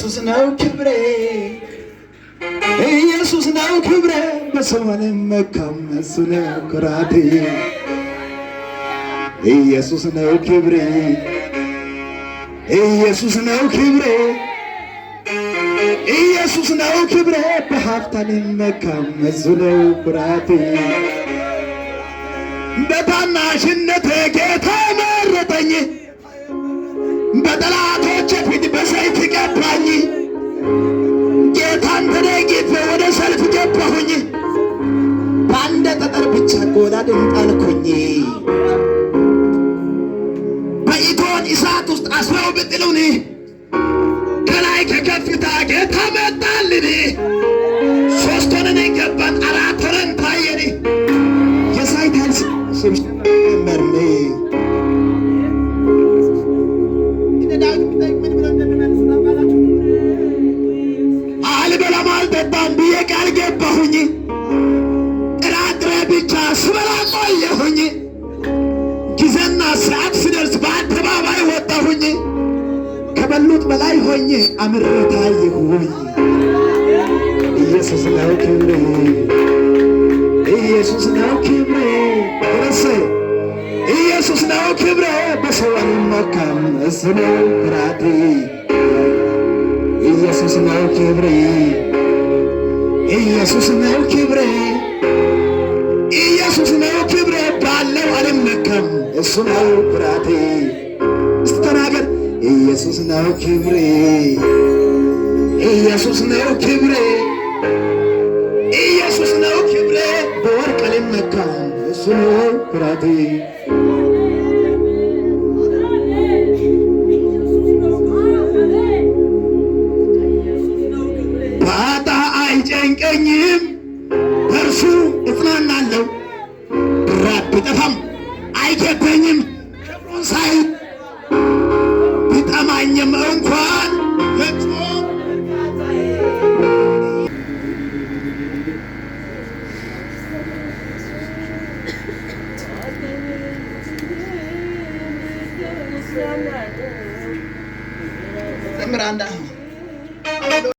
ኢየሱስ ነው ክብሬ ኢየሱስ ነው ክብሬ በሰው አልመካም እሱ ነው ኩራቴ ኢየሱስ ነው ክብሬ ኢየሱስ ነው ክብሬ ኢየሱስ ነው ክብሬ በሀብት አልመካም እሱ ነው ኩራቴ በታናሽነቴ ጌታ መረጠኝ በጠላቶቼ ፊት በሰይፍ ገባኝ ጌታን ተደግፌ ወደ ሰልፍ ገባሁኝ በአንድ ጠጠር ብቻ ጎዳድን ጣልኩኝ በኢቶን እሳት ውስጥ አስረው ብጥሉኝ ከላይ ከከፍታ ጌታ መጣልኝ ሶስት ሆነን ገባን አራት ሆነን ታየን የሳይታን ስም መርኔ አልበላም አልጠጣም ብዬ ቃል ገባሁኝ ጥራጥሬ ብቻ ስበላ ቆየሁኝ ጊዜና ሰዓት ሲደርስ በአደባባይ ወጣሁኝ ከበሉት በላይ ሆኜ አምሬ ታየሁኝ ኢየሱስ ነው ክብሬ ኢየሱስ ነው ክብሬ ኢየሱስ ነው ክብሬ በሰው አልመካም እሱ ነው ኩራቴ ኢየሱስ ነው ክብሬ ኢየሱስ ነው ክብሬ ኢየሱስ ነው ክብሬ ባለው አልመካም እሱ ነው ኩራቴ እስቲ ተናገር ኢየሱስ ነው ክብሬ ኢየሱስ ነው ክብሬ ኢየሱስ ነው ክብሬ በወርቅ አልመካም እሱ ነው ኩራቴ ባጣ አይጨንቀኝም በእርሱ እጽናናለሁ ብራብ ቢጠፋም አይከበኝም ክብሩን ሳይ ቢጠማኝም እንኳን ፍጹም ዘምር አንዳ